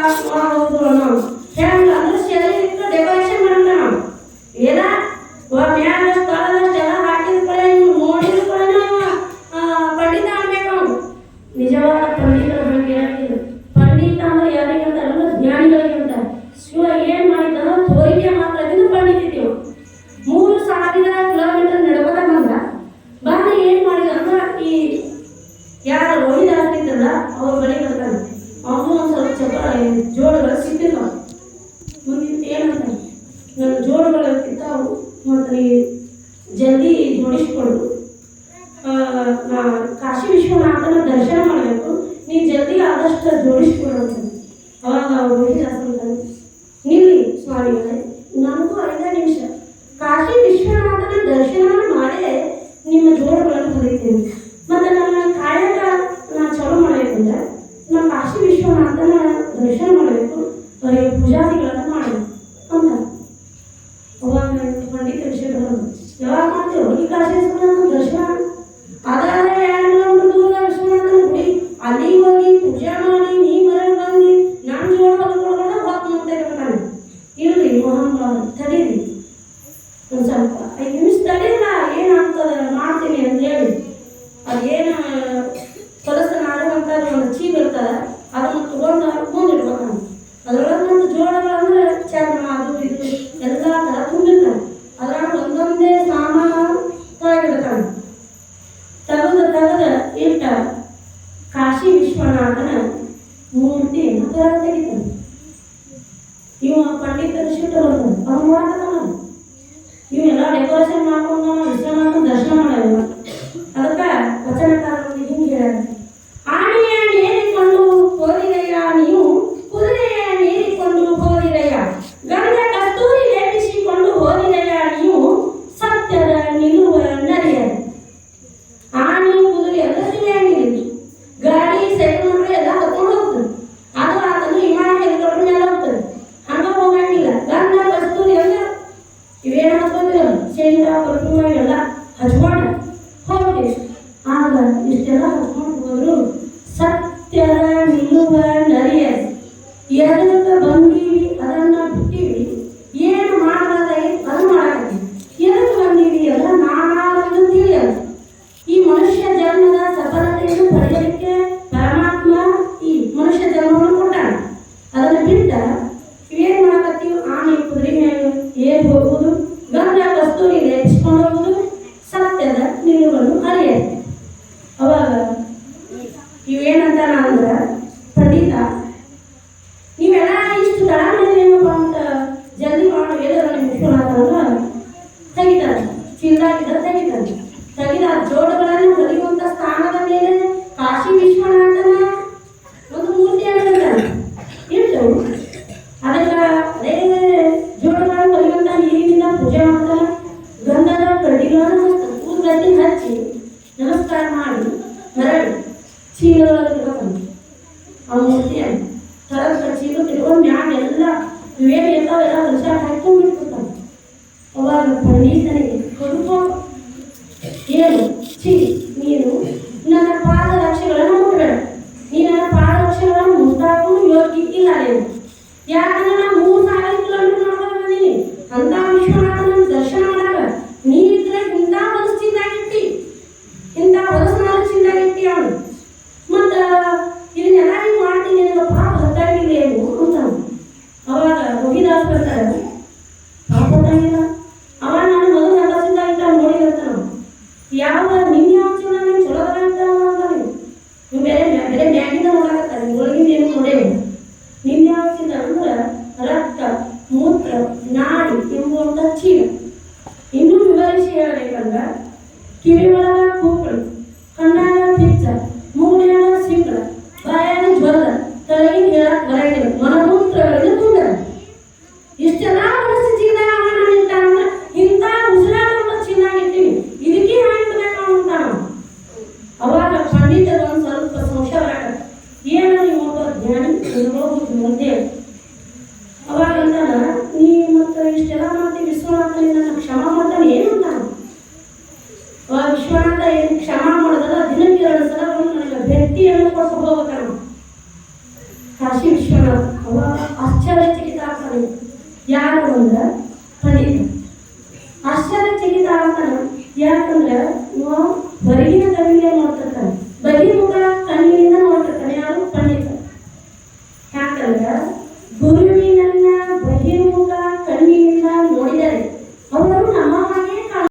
ಹೌದು ನಾವು ಹೆಂಗೆ ಅಂದ್ರೆ ಶರೀರ ಡೆಕೋರೇಷನ್ ಮಾಡಲ್ಲ ನಾವು ಏನ ಮ್ಯಾಲ ಸ್ಥಳದಷ್ಟೆಲ್ಲ ಹಾಕಿದ ಕಡೆ ನೋಡಿದ ಕಡೆ ಪಂಡಿತ ಅನ್ಬೇಕು ನಾವು ನಿಜವಾದ ಪಂಡಿತರ ಬಗ್ಗೆ ಹೇಳ್ತಿದ್ರು. ಪಂಡಿತ ಅಂದ್ರೆ ಯಾರಿಗೆ ಅಂತಾರಲ್ಲ ಜ್ಞಾನಿಗಳಿಗೆ ಅಂತಾರೆ. ಶಿವ ಏನ್ ಮಾಡಿದ ತೋರಿಕೆ ಮಾತ್ರದಿಂದ ಪಂಡಿತಿದ್ದೀವಿ. 3000 ಕಿಲೋಮೀಟರ್ ನಡ್ಕೋತ ಬಂದ ಏನ್ ಮಾಡಿದ ಅಂದ್ರೆ ಈ ಯಾರು ರೋಹಿದಾಸ್ ಇದ್ರಲ್ಲ ಅವ್ರ ಬಳಿ ಬರ್ತಾನೆ. ಅವನು ಒಂದು ಸ್ವಲ್ಪ ಜೋಡುಗಳು ಸಿಕ್ತಿರ್ತಾವ. ಮುಂದಿನ ಏನಂತ ನನ್ನ ಜೋಡುಗಳು ಇರ್ತಾವು ಮತ್ತು ಜಲ್ದಿ ಜೋಡಿಸ್ಕೊಂಡು ಕಾಶಿ ವಿಶ್ವನಾಥನ ದರ್ಶನ ಮಾಡಬೇಕು, ನೀನು ಜಲ್ದಿ ಆದಷ್ಟು ಜೋಡಿಸ್ಕೊಡು ಅಂತ. ಅವಾಗ ರೋಹಿದಾಸ್ ಅಂತಾನೆ, ನಿಲ್ಲಿ ಸ್ವಾಮಿಗಳೇ, ನನಗೂ 5 ನಿಮಿಷ ಕಾಶಿ ವಿಶ್ವನಾಥನ ದರ್ಶನ ಮಾಡೇ ನಿಮ್ಮ ಜೋಡುಗಳನ್ನು ಹೊಲಿತೀನಿ. ಮತ್ತು ನನ್ನ ಕಾಯಕ ನಾನು ಚಾಲೂ ಮಾಡಬೇಕಂದ್ರೆ ನಾನು ಕಾಶಿ ವಿಶ್ವನಾಥನ ದರ್ಶನ ಮಾಡಬೇಕು, ಅವರಿಗೆ ಪೂಜಾದಿಗಳನ್ನು ಮಾಡಬೇಕು ಅಂತ. ಅವಾಗ ಪಂಡಿತ ವಿಷಯಗಳು ಯಾವಾಗ ಮಾಡ್ತೇವೆ ಈ ಕಾಶಿ ವಿಶ್ವನಾಥನ ದರ್ಶನ ಅದಾದರೆ 2 ಕಿಲೋಮೀಟರ್ ದೂರ ವಿಶ್ವನಾಥನ ಗುಡಿ ಅಲ್ಲಿ ಹೋಗಿ ಪೂಜೆ ಮಾಡಿ ನೀ ಮರಳಿ ಬಂದು ನಾನು ಜೋಡು ಹೊಲ್ಕೊಳ್ಕೊಂಡು ಹೊತ್ತು ನೋಡ್ತಾ ಇರ್ಬೇಕಾನೆ. ಇಲ್ರಿ ಮೋಹನ್ ತಡೀರಿ ಒಂದು ಸ್ವಲ್ಪ 5 ನಿಮಿಷ ತಡೀಲ್ಲ, ಏನಾಗ್ತದೆ ಮಾಡ್ತೀನಿ ಅಂತ ಹೇಳಿ ಅದೇನು ಕಲಸನ ಆಡುವಂಥ ಒಂದು ಚೀಪ್ ಇರ್ತದೆ ಅದನ್ನು ತಗೊಂಡು ಮುಂದಿಡ್ಬೇಕು. ಅದರೊಳಗೆ ಮತ್ತು ಜೋಳಗಳಂದ್ರೆ ಚರ್ಮ ಅದು ಇದು ಎಲ್ಲ ಥರ ತುಂಬಿರ್ತಾನೆ. ಅದರೊಳಗೆ ಒಂದೊಂದೇ ಸಾಮಾನು ತೊಳಗಿಡ್ತಾನೆ. ತೆಗೆದ ಇಟ್ಟ ಕಾಶಿ ವಿಶ್ವನಾಥನ ಮೂರ್ತಿಯನ್ನು ಹೊರಗೆ ತೆಗಿತಾನೆ. ಇವ ಪಂಡಿತರ ಶಿಟ್ಟು ಬರ್ತಾನೆ, ಅವ್ನು ಮಾಡ್ತಾನ. ಇವೆಲ್ಲ ಡೆಕೋರೇಷನ್ ಮಾಡ್ಕೊಂಡು ವಿಶ್ವನಾಥನ ದರ್ಶನ ಮಾಡೋದು. ಅದಕ್ಕೆ ವಚನಕಾರರು ಹಿಂಗೆ ಹೇಳ್ಯಾರ, ಆನೆಯ ನೇರಿಕೊಂಡು ಹೋದಿರಯ್ಯ ನೀವು, ಕುದುರೆಯ ನೇರಿಕೊಂಡು ಹೋದಿರಯ್ಯ, ಗಂಧ ಕಸ್ತೂರಿ ಲೇಪಿಸಿಕೊಂಡು ಹೋದಿರಯ್ಯ ನೀವು, ಸತ್ಯದ ನಿಲುವ ನರಿಯರು. ಆನೆ ಕುದುರೆ ಎಲ್ಲ ಸಿರಿಯಾಗಿರಿ, ಗಾಡಿ ಸೈಕಲ್ ನೋಡ್ರೆ ಎಲ್ಲ ಹತ್ಕೊಂಡು ಹೋಗ್ತದೆ. ಅದು ಆತನು ವಿಮಾನ ಹೆಲಿಕಾಪ್ಟರ್ ಮೇಲೆ ಹೋಗ್ತದೆ, ಹಂಗ ಹೋಗಂಗಿಲ್ಲ. ಗಂಧ ಕಸ್ತೂರಿ ಅಂದ್ರೆ ಇವೇನು ಹಚ್ಕೊಂಡಿರಲ್ಲ, ಶೇಂಗಾ ಪರ್ಫ್ಯೂಮ್ ಎಲ್ಲ ಹಚ್ಕೊಂಡು ಹೋಗ್ತೀವಿ. ಆಗ ಇಷ್ಟೆಲ್ಲ ಹಚ್ಕೊಂಡು ಹೋದ್ರು ಸತ್ಯದ ನಿಲುವ ನರಿಯರು. ಎದಕ್ಕೆ ಬಂದೀವಿ ಅದನ್ನು ಬಿಟ್ಟಿವಿ, ಏನು ಮಾಡಲಾರೆ ಅದು ಮಾಡಾಕತ್ತೀವಿ. ಎದಕ್ಕೆ ಬಂದೀವಿ ಎಲ್ಲ ನಾನಾದರೂ ತಿಳಿಯಲ್ಲ. ಈ ಮನುಷ್ಯ ಜನ್ಮದ ಸಫಲತೆಯನ್ನು ಪಡೆಯಲಿಕ್ಕೆ ಪರಮಾತ್ಮ ಈ ಮನುಷ್ಯ ಜನ್ಮವನ್ನು ಕೊಟ್ಟಾನ. ಅದನ್ನು ಬಿಟ್ಟ ಏನು ಮಾಡಕತ್ತೀವಿ, ಆನೆ ಕುದುರೆ ಮೇಲೆ ಏರ್ ಹೋಗುವುದು, ಗಂಧ ಕಸ್ತೂರಿ ಲೇಪಿಸ್ಕೊಂಡು ಹೋಗುವುದು, ಸತ್ಯದ ನಿಲುವನ್ನು ಅರಿಯದು. ಅವಾಗ ಇವೇನಂತಾನ ಅಂದ್ರೆ ಪಂಡಿತ ನೀವೆಲ್ಲ ಇಷ್ಟು ತಡ ಮಾಡಿದ್ರೇನಪ್ಪ ಅಂತ ಜಲ್ದಿ ಮಾಡಿ ಹೇಳಿದ್ರೆ ನಿಮ್ಮ ವಿಶ್ವನಾಥ ತೆಗಿತಾರೆ. ಚಿಲ್ಲಾಗಿದ್ದ ತೆಗಿತಾರೆ. ತೆಗೆದ ಜೋಡುಗಳನ್ನು ಹೊಲಿಯುವಂಥ ಸ್ಥಾನದ ಮೇಲೆ ಕಾಶಿ ವಿಶ್ವನಾಥನ ಒಂದು ಮೂರ್ತಿಯನ್ನು ಇರ್ತಾನೆ ಇರ್ತವು. ಅದಕ್ಕೆ ಅದೇ ಜೋಡುಗಳನ್ನು ಹೊಲಿಯುವಂಥ ನೀರಿನಿಂದ ಪೂಜೆ ಮಾಡ್ತಾರೆ. ಗಂಧದ ಕಡ್ಡಿಗಳನ್ನು ಹಚ್ತಾರೆ. ಊದ್ಗಡ್ಡಿ ಹಚ್ಚಿ ನಮಸ್ಕಾರ ಮಾಡಿ ಮರಳಿ ಚೀಲದೊಳಗೆ ಇಟ್ಕೊಂಡು ಆ ಮೂರ್ತಿಯನ್ನು ತರದ ಚೀಲ ತಿಳ್ಕೊಂಡು ಮ್ಯಾಗ ಎಲ್ಲ ಇವೇನು ಎಲ್ಲವೆಲ್ಲ ವರ್ಷ ಹಾಕೊಂಡು ಬಿಟ್ಬಿಡ್ತಾನೆ. ಅವಾಗ ಪಂಡಿತನಿಗೆ ಕೊಡುಕೋ ಏನು ಚೀ ನೀನು ನನ್ನ ಪಾದರಕ್ಷೆಗಳನ್ನು ಮುಟ್ಟಬೇಡ, ನೀ ನನ್ನ ಪಾದರಕ್ಷೆಗಳನ್ನು ಮುಟ್ಟಾಕು ಯೋಗ್ಯ ಇಲ್ಲ ನೀನು. ಯಾಕಂದ್ರೆ ನಾನು 3000 ಕಿಲೋಮೀಟರ್ ನೋಡ್ಕೊಂಡು ಬಂದೀನಿ. ಅಂತ ವಿಶ್ವನಾಥನ ದರ್ಶನ ಮಾಡಾಗ ನೀವಿದ್ರೆ ಇಂಥ ಹೊಲಸು ಚಿಂದಾಗಿಟ್ಟಿ, ಇಂಥ ಹೊಲಸನಾದ್ರು ಚಿಂದಾಗಿಟ್ಟಿ ಅವನು. ಮತ್ತು ಇದನ್ನೆಲ್ಲ ನೀವು ಮಾಡ್ತೀನಿ ಅನ್ನೋ ಪಾಪ ಹತ್ತಾಗಿಲ್ಲ ಏನು ಅಂತ. ಅವಾಗ ರೋಹಿದಾಸ್ ಬರ್ತಾರೆ, ಪಾಪ ಹತ್ತಾಗಿಲ್ಲ. ಅವಾಗ ನಾನು ಮೊದಲು ಹಲಸಿಂದಾಗಿಟ್ಟ ನೋಡಿರ್ತಾನ. ಯಾವ ನಿನ್ನೆ ಅಂಚಿನ ನೀವು ಚಲೋ ಅಂತಾನೆ ನೀವು ಬೇರೆ ಮ್ಯಾಗಿಂದ ನೋಡಾಕತ್ತಾರೆ, ಒಳಗಿಂದ ಏನು ನೋಡೇವಿ. ನಿನ್ನೆ ಅಂಚಿನ ಅಂದ್ರೆ ರಕ್ತ ಮೂತ್ರ ನಾಡಿ ಎಂಬುವಂಥ ಚೀಲ. ಇನ್ನೂ ವಿವರಿಸಿ ಹೇಳಬೇಕಂದ್ರೆ ಕಿವಿ ಒಳಗ ಕೂಪಳು, ಕಣ್ಣಾಗ ಪಿಚ್ಚ, ಮೂಗ್ನ್ಯಾಗ ಸಿಂಗಳ, ಬಾಯಾಗ ಜ್ವರ, ತಲೆಗಿನ ಹೇಳಕ್ ಬರಂಗಿಲ್ಲ, ಮನಮೂತ್ರಗಳಿಂದ ತುಂಬಿದ. ಇಷ್ಟೆಲ್ಲ ಪರಿಸ್ಥಿತಿಯಿಂದ ನಿಂತ ಅಂದ್ರೆ ಇಂಥ ಉಸಿರಾಟ ಚಿನ್ನಾಗಿರ್ತೀವಿ, ಇದಕ್ಕೆ ಹಾಕಿರ್ಬೇಕು ಅಂತ. ಅವಾಗ ಪಂಡಿತರು ಒಂದು ಸ್ವಲ್ಪ ಸಂಶಯ ಬರಾಕ, ಏನ ನೀವು ಒಬ್ಬ ಜ್ಞಾನಿ ಹೋಗುದು ಮುಂದೆ. ಅವಾಗ ಅಂತಾನ, ನೀ ಮತ್ತು ಇಷ್ಟೆಲ್ಲ ಮಾಡ್ತೀವಿ ವಿಶ್ವನಾಥನಿಗೆ ನನ್ನ ಕ್ಷಮ ಮಾಡ್ತಾನೆ ಏನು ಅಂತ. ಅವಾಗ ವಿಶ್ವನಾಥ ಏನು ಕ್ಷಮ ಮಾಡೋದಲ್ಲ, ದಿನಕ್ಕೆ 2 ಸಲ ನನಗೆ ಭೇಟಿಯನ್ನು ಕೊಟ್ಟು ಹೋಗ್ತಾನ ಕಾಶಿ ವಿಶ್ವನಾಥ. ಅವಾಗ ಅಂದ್ರೆ ಪಂಡಿತ. ಆಶ್ಚರ್ಯಚಕಿತ ಆಗ್ತಾನ. ಯಾಕ